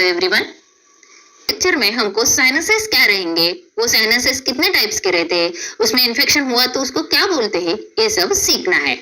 Everyone. Picture में हमको sinuses क्या रहेंगे, वो साइनसेस कितने टाइप्स के रहते हैं, उसमें इन्फेक्शन हुआ तो उसको क्या बोलते हैं, ये सब सीखना है।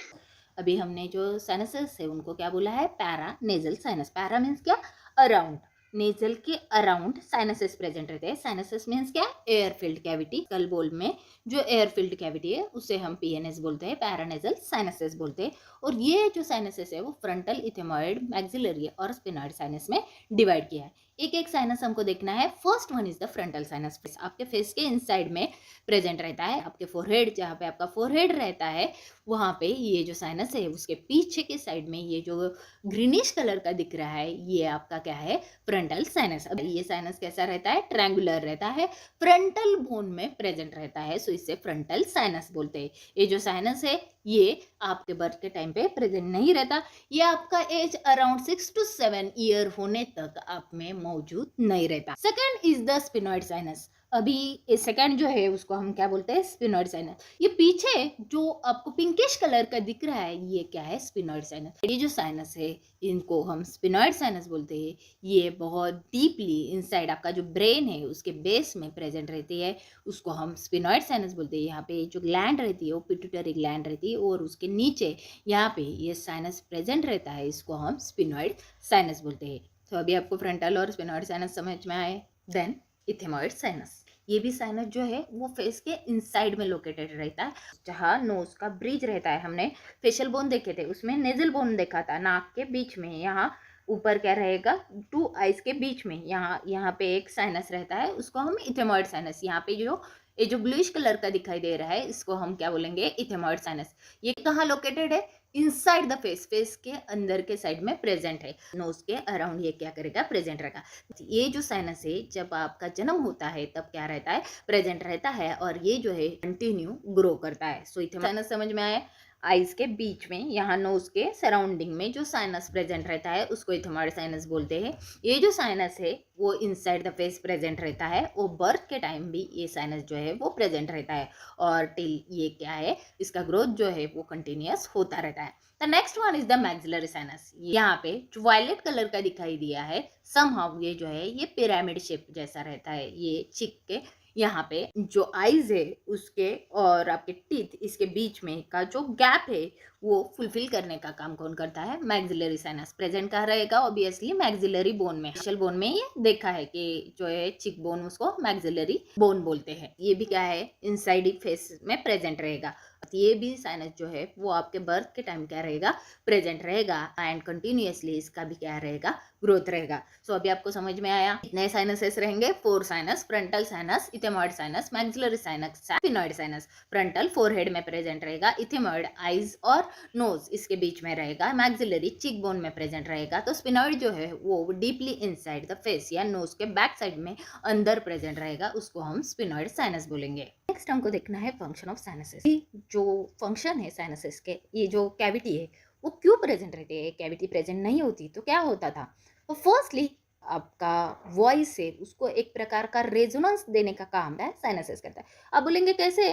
अभी हमने जो साइनसेस है उनको क्या बोला है, para nasal sinus. Para means क्या, अराउंड। नेजल के अराउंड साइनसेस प्रेजेंट रहते हैं। साइनसेस मीन्स क्या, एयर फिल्ड कैविटी। कल बोल में जो एयर फिल्ड कैविटी है उसे हम पीएनएस बोलते हैं, पैरानेजल साइनसेस बोलते हैं। और ये जो साइनसेस है वो फ्रंटल, इथेमॉइड, मैक्सिलरी और स्पिनॉइड साइनस में डिवाइड किया है। एक एक साइनस हमको देखना है। First one is the frontal sinus. आपके फेस के इनसाइड में प्रेजेंट रहता है। आपके फोरहेड, जहाँ पे आपका फोरहेड रहता है वहाँ पे ये जो साइनस है उसके पीछे के साइड में ये जो ग्रीनिश कलर का दिख रहा है ये आपका क्या है, फ्रंटल साइनस। अब ये साइनस कैसा रहता है, ट्रायंगुलर रहता है, फ्रंटल बोन में प्रेजेंट रहता है, सो इसे फ्रंटल साइनस बोलते हैं। ये जो साइनस है ये आपके बर्थ के टाइम पे प्रेजेंट नहीं रहता, ये आपका एज अराउंड 6 to 7 ईयर होने तक आप में मौजूद नहीं रहता। Second is the sphenoid sinus. अभी सेकंड जो है उसको हम क्या बोलते हैं, स्पिनॉइड साइनस। ये पीछे जो आपको पिंकिश कलर का दिख रहा है ये क्या है, स्पिनॉइड साइनस। ये जो साइनस है इनको हम स्पिनॉइड साइनस बोलते हैं। ये बहुत डीपली इनसाइड आपका जो ब्रेन है उसके बेस में प्रेजेंट रहती है, उसको हम स्पिनॉइड साइनस बोलते हैं। यहाँ पे जो ग्लैंड रहती है वो पिट्यूटरी ग्लैंड रहती है और उसके नीचे यहाँ पे ये साइनस प्रेजेंट रहता है, इसको हम स्पिनॉइड साइनस बोलते हैं। तो अभी आपको फ्रंटल और स्पिनॉइड साइनस समझ में आए। Then ethmoid sinus. ये भी साइनस जो है वो फेस के इनसाइड में लोकेटेड रहता है, जहाँ नोज का ब्रिज रहता है। हमने फेशियल बोन देखे थे, उसमें नेजल बोन देखा था, नाक के बीच में यहाँ ऊपर क्या रहेगा, टू आइज के बीच में यहाँ पे एक साइनस रहता है, उसको हम इथेमॉइड साइनस। यहाँ पे जो ब्लूइश कलर का दिखाई दे रहा है इसको हम क्या बोलेंगे, इथेमॉइड साइनस। ये कहाँ लोकेटेड है, इनसाइड द फेस, फेस के अंदर के साइड में प्रेजेंट है, नोज के अराउंड ये क्या करेगा, प्रेजेंट रहेगा। ये जो साइनस है जब आपका जन्म होता है तब क्या रहता है, प्रेजेंट रहता है, और ये जो है कंटिन्यू ग्रो करता है। सो इथेमॉइड साइनस समझ में आया। आइज के बीच में यहाँ नोज के सराउंडिंग में जो साइनस प्रेजेंट रहता है उसको इथेमॉइड साइनस बोलते हैं। ये जो साइनस है वो इनसाइड द फेस प्रेजेंट रहता है, और बर्थ के टाइम भी ये साइनस जो है वो प्रेजेंट रहता है, और टिल ये क्या है, इसका ग्रोथ जो है वो कंटिन्यूअस होता रहता है। The next one is the maxillary sinus. यहाँ पे जो वायलेट कलर का दिखाई दिया है, समहाउ ये जो है ये पिरामिड शेप जैसा रहता है। ये चिक के यहाँ पे जो आईज है उसके और आपके टीथ इसके बीच में का जो गैप है वो फुलफिल करने का काम कौन करता है, मैक्सिलरी साइनस। प्रेजेंट कहाँ रहेगा, ऑब्वियसली मैक्सिलरी बोन में। फेशियल बोन में ये देखा है कि जो है चिक बोन उसको मैक्सिलरी बोन बोलते हैं। ये भी क्या है, इनसाइड फेस में प्रेजेंट रहेगा। ये भी साइनस जो है वो आपके बर्थ के टाइम क्या रहेगा, प्रेजेंट रहेगा, एंड कंटिन्यूअसली इसका भी क्या रहेगा, ग्रोथ रहेगा। सो अभी आपको समझ में आया, कितने साइनसेस रहेंगे, 4 sinus, frontal sinus, इथेमॉइड sinus, maxillary sinus, sphenoid sinus. Frontal forehead में प्रेजेंट रहेगा, इथेमॉइड आईज और नोज इसके बीच में रहेगा, मैक्सिलरी चिक बोन में प्रेजेंट रहेगा, तो स्पिनॉइड जो है वो डीपली इनसाइड द फेस या नोज के बैक साइड में अंदर प्रेजेंट रहेगा, उसको हम स्पिनॉइड साइनस बोलेंगे। नेक्स्ट हमको देखना है फंक्शन ऑफ साइनसेस। जो फंक्शन है साइनसेस के, ये जो कैविटी है वो क्यों प्रेजेंट रहती है, कैविटी प्रेजेंट नहीं होती तो क्या होता था। तो फर्स्टली आपका वॉइस है उसको एक प्रकार का रेजोनेंस देने का काम है साइनसेस करता है। आप बोलेंगे कैसे,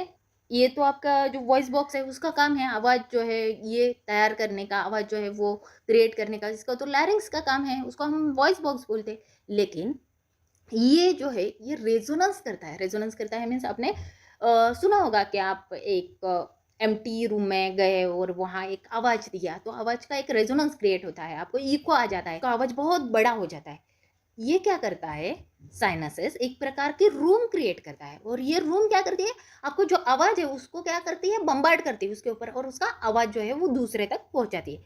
ये तो आपका जो वॉइस बॉक्स है उसका काम है आवाज़ जो है ये तैयार करने का, आवाज़ जो है वो क्रिएट करने का, इसका तो लैरिंग्स का काम है, उसको हम वॉइस बॉक्स बोलते हैं। लेकिन ये जो है ये रेजोनेंस करता है। रेजोनेंस करता है मीन्स आपने सुना होगा कि आप एक एम्प्टी रूम में गए और वहाँ एक आवाज़ दिया तो आवाज़ का एक रेजोनेंस क्रिएट होता है, आपको इको आ जाता है, तो आवाज़ बहुत बड़ा हो जाता है। ये क्या करता है, साइनसेस एक प्रकार की रूम क्रिएट करता है, और ये रूम क्या करती है, आपको जो आवाज़ है उसको क्या करती है, बम्बार्ड करती है उसके ऊपर, और उसका आवाज़ जो है वो दूसरे तक पहुँचाती है।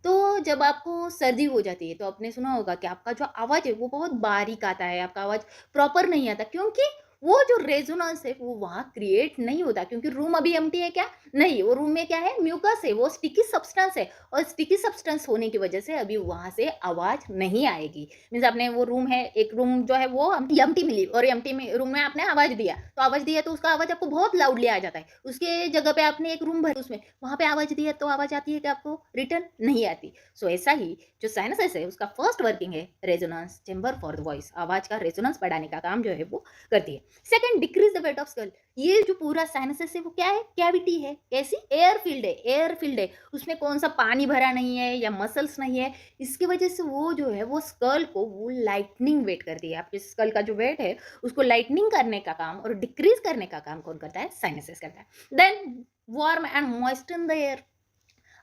तो जब आपको सर्दी हो जाती है तो आपने सुना होगा कि आपका जो आवाज़ है वो बहुत बारीक आता है, आपका आवाज़ प्रॉपर नहीं आता, क्योंकि वो जो रेजोनेंस है वो वहाँ क्रिएट नहीं होता, क्योंकि रूम अभी एम्प्टी है क्या, नहीं, वो रूम में क्या है, म्यूकस है, वो स्टिकी सब्सटेंस है, और स्टिकी सब्सटेंस होने की वजह से अभी वहाँ से आवाज़ नहीं आएगी। मीन्स आपने वो रूम है, एक रूम जो है वो एम्प्टी मिली, और एम्प्टी में रूम में आपने आवाज़ दिया, तो आवाज़ दिया तो उसका आवाज़ आपको बहुत लाउडली आ जाता है। उसके जगह पे आपने एक रूम भर उसमें, वहाँ पे आवाज़ दिया तो आवाज़ आती है कि आपको रिटर्न नहीं आती। सो ऐसा ही जो साइनसेस है उसका फर्स्ट वर्किंग है resonance chamber for the voice, आवाज़ का रेजोनेंस बढ़ाने का काम जो है वो करती है। Second, decrease the weight of skull. ये जो पूरा साइनसेस है वो क्या है, कैविटी है, कैसी, एयर फील्ड है, एयर फील्ड है, उसमें कौन सा पानी भरा नहीं है या मसल्स नहीं है, इसकी वजह से वो जो है वो स्कल को वो लाइटनिंग वेट करती है। आपके स्कल का जो वेट है उसको लाइटनिंग करने का काम और डिक्रीज करने का काम कौन करता है, साइनसेस करता है। Then warm and moisten the air.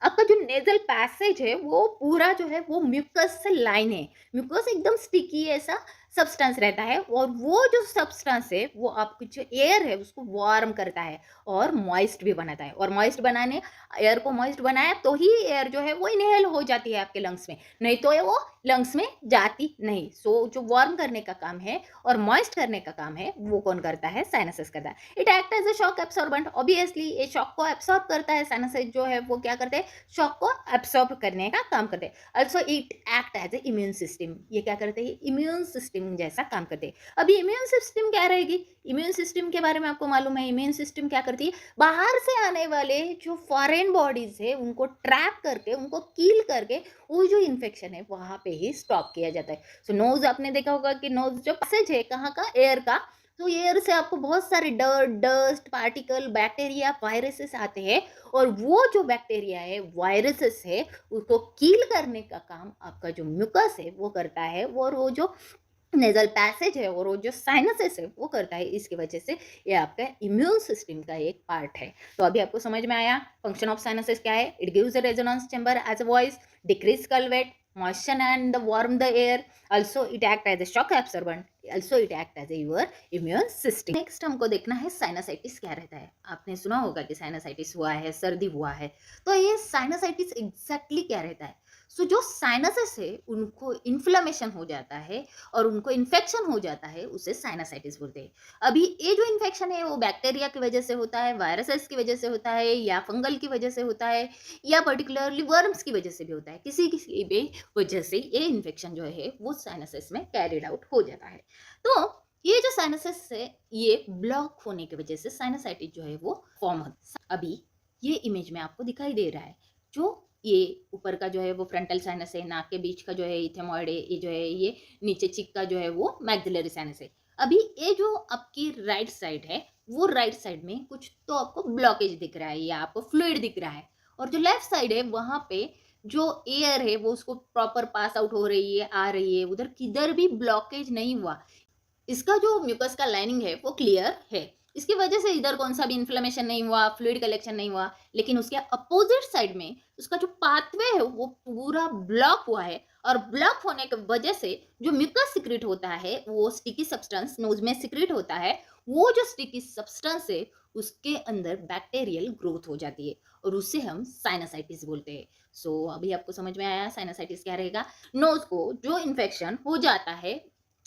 आपका जो नेजल पैसेज है वो पूरा जो है वो म्यूकस से लाइन है, म्यूकस एकदम स्टिकी ऐसा सब्सटेंस रहता है, और वो जो सब्सटेंस है वो आपकी जो एयर है उसको वार्म करता है और मॉइस्ट भी बनाता है, और मॉइस्ट बनाने, एयर को मॉइस्ट बनाया तो ही एयर जो है वो इनहेल हो जाती है आपके लंग्स में, नहीं तो वो लंग्स में जाती नहीं। सो जो वार्म करने का काम है और मॉइस्ट करने का काम है वो कौन करता है, साइनसेस करता है। It act as a shock absorbent. Obviously ये शॉक को एब्सॉर्ब करता है, साइनसेस जो है वो क्या करते हैं, शॉक को एब्सॉर्ब करने का काम करते हैं। Also it act as a immune system. ये क्या करते हैं, इम्यून सिस्टम जैसा काम करते हैं। अभी इम्यून सिस्टम क्या रहेगी, इम्यून सिस्टम के बारे में आपको मालूम है, इम्यून सिस्टम क्या करती है, बाहर से आने वाले जो फॉरेन बॉडीज है उनको ट्रैप करके, उनको किल करके वो जो इन्फेक्शन है वहां पे ही स्टॉप किया जाता है। सो नोज, आपने देखा होगा कि नोज जो पैसेज है कहाँ का, एयर का, तो एयर से आपको बहुत सारे डस्ट पार्टिकल, बैक्टीरिया, वायरसेस आते हैं, और वो जो बैक्टीरिया है, वायरसेस है, उसको किल करने का काम आपका जो म्यूकस है वो करता है, और वो जो नेजल पैसेज है और वो जो साइनसेस है वो करता है। इसकी वजह से ये आपका इम्यून सिस्टम का एक पार्ट है। तो अभी आपको समझ में आया फंक्शन ऑफ साइनसेस क्या है। It gives a resonance chamber as a voice, decrease skull weight, moisten and the warm the air, also it act as a shock absorbent, also it act as a your immune system। Next हमको देखना है sinusitis क्या रहता है। आपने सुना होगा कि साइनसाइटिस हुआ है, सर्दी हुआ है, तो ये साइनसाइटिस एग्जैक्टली क्या रहता है। सो जो साइनसेस है उनको इन्फ्लेमेशन हो जाता है और उनको इन्फेक्शन हो जाता है, उसे साइनसाइटिस बोलते हैं। अभी ये जो इन्फेक्शन है वो बैक्टीरिया की वजह से होता है, वायरसेस की वजह से होता है, या फंगल की वजह से होता है, या पर्टिकुलरली वर्म्स की वजह से भी होता है। किसी किसी भी वजह से ये इन्फेक्शन जो है वो साइनसेस में कैरिड आउट हो जाता है। तो ये जो साइनसेस है ये ब्लॉक होने की वजह से साइनसाइटिस जो है वो फॉर्म होता है। अभी ये इमेज में आपको दिखाई दे रहा है, जो ये ऊपर का जो है वो फ्रंटल साइनस है, नाक के बीच का जो है इथेमॉइड है, ये जो है ये नीचे चिक का जो है वो मैक्सिलरी साइनस है। अभी ये जो आपकी राइट साइड है वो राइट साइड में कुछ तो आपको ब्लॉकेज दिख रहा है या आपको फ्लूइड दिख रहा है, और जो लेफ्ट साइड है वहां पे जो एयर है वो उसको प्रॉपर पास आउट हो रही है, आ रही है, उधर किधर भी ब्लॉकेज नहीं हुआ। इसका जो म्यूकस का लाइनिंग है वो क्लियर है, इसकी वजह से इधर कौन सा भी इन्फ्लेमेशन नहीं हुआ, फ्लूइड कलेक्शन नहीं हुआ। लेकिन उसके अपोजिट साइड में उसका जो पाथवे है वो पूरा ब्लॉक हुआ है, और ब्लॉक होने की वजह से जो म्यूकस सिक्रेट होता है वो स्टिकी सब्सटेंस नोज में सिक्रेट होता है, वो जो स्टिकी सब्सटेंस है उसके अंदर बैक्टीरियल ग्रोथ हो जाती है, और उससे हम साइनसाइटिस बोलते हैं। सो अभी आपको समझ में आया साइनसाइटिस क्या रहेगा। नोज को जो इन्फेक्शन हो जाता है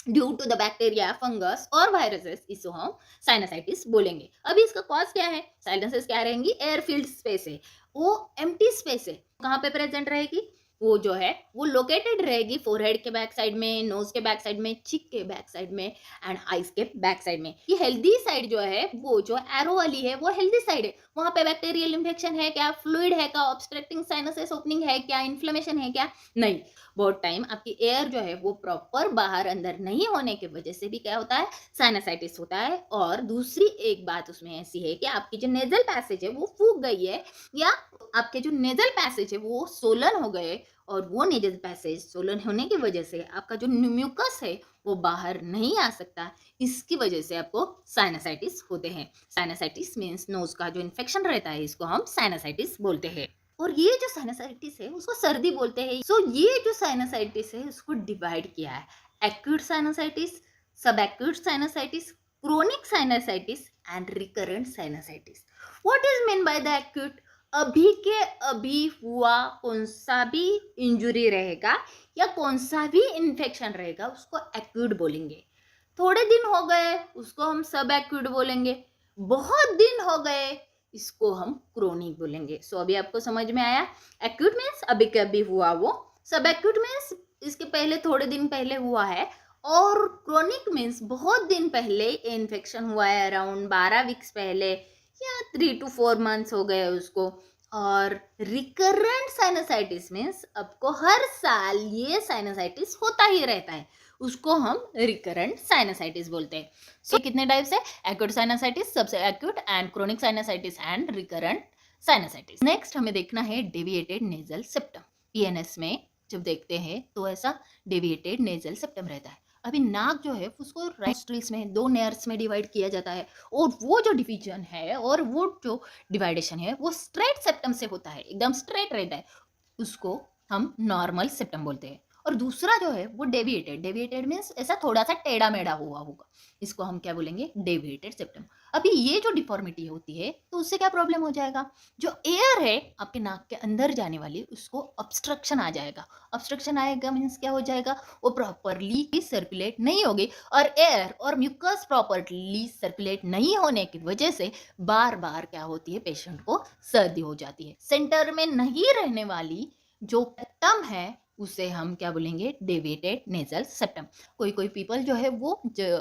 due to the bacteria, fungus और वायरसेस, इसको हम साइनसाइटिस बोलेंगे। अभी इसका कॉज क्या है, साइनसेस क्या रहेंगी, एयर फील्ड स्पेस है, वो एम्प्टी स्पेस है, कहाँ पे प्रेजेंट रहेगी, वो जो है वो लोकेटेड रहेगी फोरहेड के बैक साइड में, नोज के बैक साइड में, चिक के बैक साइड में, एंड आईज के बैक साइड में। ये हेल्दी साइड जो है वो जो एरो वाली है वो हेल्दी साइड है, वहां पे बैक्टीरियल इन्फेक्शन है क्या, फ्लूइड है क्या, ऑब्स्ट्रक्टिंग साइनसेस ओपनिंग है क्या, इन्फ्लेमेशन है क्या, नहीं। बहुत टाइम आपकी एयर जो है वो प्रॉपर बाहर अंदर नहीं होने की वजह से भी क्या होता है, साइनसाइटिस होता है। और दूसरी एक बात उसमें ऐसी है कि आपकी जो नेजल पैसेज है वो फूक गई है, या आपके जो नेजल पैसेज है वो सोलन हो गए, और वो नेजल पैसेज सोलन होने की वजह से आपका जो म्यूकस है वो बाहर नहीं आ सकता, इसकी वजह से आपको साइनसाइटिस होते हैं। साइनसाइटिस मीन्स नोज का जो इन्फेक्शन रहता है इसको हम साइनसाइटिस बोलते हैं। और ये जो साइनसाइटिस है उसको सर्दी बोलते हैं। सो ये जो साइनसाइटिस है उसको डिवाइड किया है, एक्यूट साइनसाइटिस, सब acute sinusitis, chronic sinusitis and recurrent sinusitis. What is mean by the acute, अभी के अभी हुआ कौन सा भी इंजुरी रहेगा या कौन सा भी इन्फेक्शन रहेगा उसको एक्यूट बोलेंगे। थोड़े दिन हो गए उसको हम सब एक्यूट बोलेंगे, बहुत दिन हो गए इसको हम क्रोनिक बोलेंगे। सो अभी आपको समझ में आया, एक्यूट मीन्स अभी के अभी हुआ वो, सब एक्यूट मीन्स इसके पहले थोड़े दिन पहले हुआ है, और क्रोनिक मीन्स बहुत दिन पहले इन्फेक्शन हुआ है, अराउंड 12 वीक्स पहले या 3 to 4 मंथ्स हो गए उसको। और रिकरेंट साइनसाइटिस मीन्स आपको हर साल ये साइनसाइटिस होता ही रहता है, उसको हम रिकरेंट साइनसाइटिस बोलते हैं। सो कितने टाइप्स है? एक्यूट साइनसाइटिस, सबसे acute and chronic sinusitis and recurrent sinusitis. Next हमें देखना है डेविएटेड नेजल सेप्टम। पीएनएस में जब देखते हैं तो ऐसा डेविएटेड नेजल सेप्टम रहता है। अभी नाक जो है उसको नॉस्ट्रिल्स में 2 लेयर्स में डिवाइड किया जाता है, और वो जो डिवीजन है और वो जो डिवाइडेशन है वो स्ट्रेट सेप्टम से होता है, एकदम स्ट्रेट रहता है, उसको हम नॉर्मल सेप्टम बोलते हैं। और दूसरा जो है वो डेविएटेड, डेविएटेड मीन्स ऐसा थोड़ा सा टेढ़ा मेढ़ा हुआ होगा, इसको हम क्या बोलेंगे? Deviated septum. अभी ये जो डिफॉर्मिटी होती है तो उससे क्या प्रॉब्लम हो जाएगा? जो एयर है आपके नाक के अंदर जाने वाली, उसको ऑब्स्ट्रक्शन आ जाएगा। ऑब्स्ट्रक्शन आएगा मीन्स क्या हो जाएगा? वो प्रॉपरली सर्कुलेट नहीं होगी, और एयर और म्यूकस प्रॉपरली सर्कुलेट नहीं होने की वजह से बार बार क्या होती है? पेशेंट को सर्दी हो जाती है। सेंटर में नहीं रहने वाली जो सेप्टम है उसे हम क्या बोलेंगे? Deviated nasal septum. कोई कोई पीपल जो है वो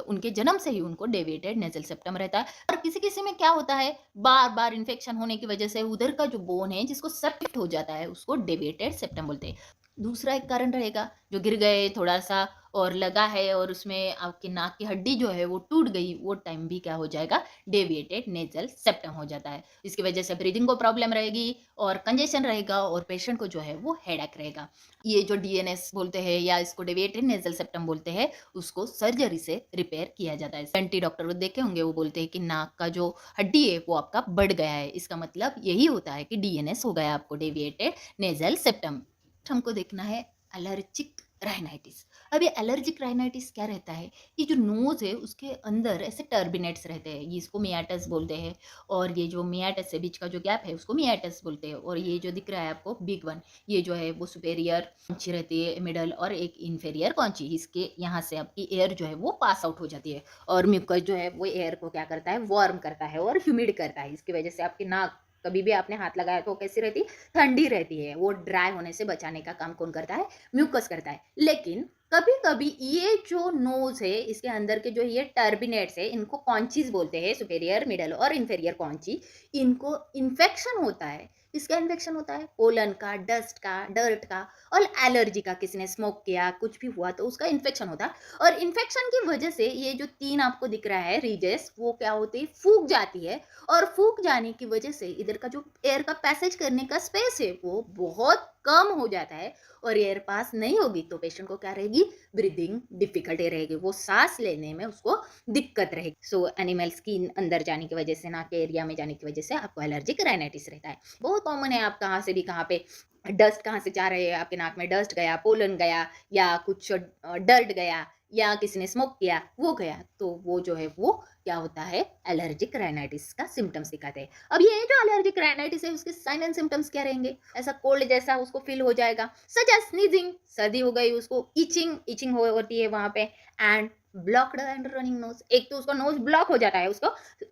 उनके जन्म से ही उनको डेविएटेड नेजल सेप्टम रहता है, और किसी किसी में क्या होता है? बार बार इन्फेक्शन होने की वजह से उधर का जो बोन है जिसको सेप्ट हो जाता है उसको डेविएटेड सेप्टम बोलते हैं। दूसरा एक कारण रहेगा, जो गिर गए थोड़ा सा और लगा है और उसमें आपकी नाक की हड्डी जो है वो टूट गई, वो टाइम भी क्या हो जाएगा? डेविएटेड नेजल सेप्टम हो जाता है। इसकी वजह से ब्रीदिंग को प्रॉब्लम रहेगी और कंजेशन रहेगा, और पेशेंट को जो है वो हेडेक रहेगा। ये जो डीएनएस बोलते हैं या इसको डेविएटेड नेजल सेप्टम बोलते हैं, उसको सर्जरी से रिपेयर किया जाता है। एंटी डॉक्टर वो देखे होंगे, वो बोलते हैं कि नाक का जो हड्डी है वो आपका बढ़ गया है, इसका मतलब यही होता है कि डीएनएस हो गया आपको डेविएटेड नेजल सेप्टम। हमको देखना है एलर्जिक राइनाइटिस। अभी एलर्जिक राइनाइटिस क्या रहता है? ये जो नोज है उसके अंदर ऐसे टर्बिनेट्स रहते हैं, ये इसको मियाटस बोलते हैं, और ये जो मियाटस है बीच का जो गैप है उसको मियाटस बोलते हैं। और ये जो दिख रहा है आपको बिग वन, ये जो है वो सुपेरियर कॉन्ची रहती है, मिडल और एक इन्फेरियर कॉन्ची। इसके यहाँ से आपकी एयर जो है वो पास आउट हो जाती है, और म्यूकस जो है वो एयर को क्या करता है? वार्म करता है और ह्यूमिड करता है। इसकी वजह से आपकी नाक कभी भी आपने हाथ लगाया तो कैसी रहती? ठंडी रहती है। वो ड्राई होने से बचाने का काम कौन करता है? म्यूकस करता है। लेकिन कभी कभी ये जो नोज है इसके अंदर के जो ये टर्बिनेट्स है इनको कॉन्चीज बोलते हैं, सुपेरियर, मिडल और इन्फेरियर कॉन्ची। इनको इन्फेक्शन होता है। किसका इन्फेक्शन होता है? पोलन का, डस्ट का, डर्ट का और एलर्जी का। किसी ने स्मोक किया, कुछ भी हुआ तो उसका इन्फेक्शन होता है, और इन्फेक्शन की वजह से ये जो 3 आपको दिख रहा है रीजेस, वो क्या होती है? फूक जाती है, और फूक जाने की वजह से इधर का जो एयर का पैसेज करने का स्पेस है वो बहुत कम हो जाता है, और एयर पास नहीं होगी तो पेशेंट को क्या रहेगी? ब्रीदिंग डिफिकल्टी रहेगी, वो सांस लेने में उसको दिक्कत रहेगी। सो एनिमल स्किन अंदर जाने की वजह से, नाक के एरिया में जाने की वजह से आपको एलर्जिक राइनाइटिस रहता है। बहुत कॉमन है, आप कहाँ से भी कहाँ पे डस्ट कहाँ से जा रहे हैं, आपके नाक में डस्ट गया, पोलन गया, या कुछ डर्ट गया, या किसी ने स्मोक किया वो गया, तो वो जो है वो क्या होता है? एलर्जिक राइनाइटिस का सिम्टम्स दिखाते हैं। अब ये जो एलर्जिक राइनाइटिस है उसके साइन एंड सिम्टम्स क्या रहेंगे? ऐसा कोल्ड जैसा उसको फील हो जाएगा, सच एज स्नीजिंग, सर्दी हो गई उसको, इचिंग होती है वहां पे, and blocked and running nose. एक तो उसका नोज ब्लॉक हो जाता है, उसको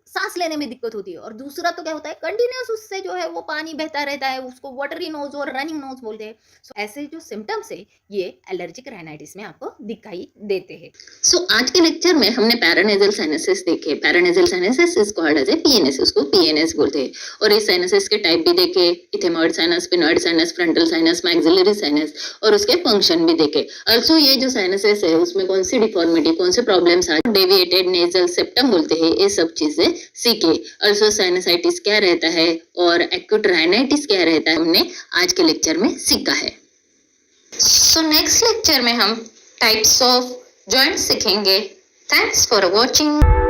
सांस लेने में दिक्कत होती है, और दूसरा तो क्या होता है? कंटिन्यूस उससे जो है वो पानी बहता रहता है, उसको वाटरी नोज और रनिंग नोज बोलते हैं। सो ऐसे जो सिम्टम्स है ये एलर्जिक राइनाइटिस में आपको दिखाई देते हैं। सो आज के लेक्चर में हमने पैरानेजल साइनसेस देखे। Paranasal sinuses is called as a PNS, उसको पीएनएस बोलते हैं। और इस साइनसेस के टाइप भी देखे, ethmoid sinus, sphenoid sinus, frontal sinus, maxillary sinus, और उसके फंक्शन भी देखे। ऑल्सो ये जो साइनसेस है उसमें कौन सी डिफॉर्मिटी, कौन से प्रॉब्लम्स आ, डेविएटेड नेजल सेप्टम बोलते हैं, ये सब चीजें सीखे। ऑल्सो साइनसाइटिस क्या रहता है और एक्यूट राइनाइटिस क्या रहता है, हमने आज के लेक्चर में सीखा है। सो नेक्स्ट लेक्चर में हम टाइप्स ऑफ जॉइंट्स सीखेंगे। Thanks for watching.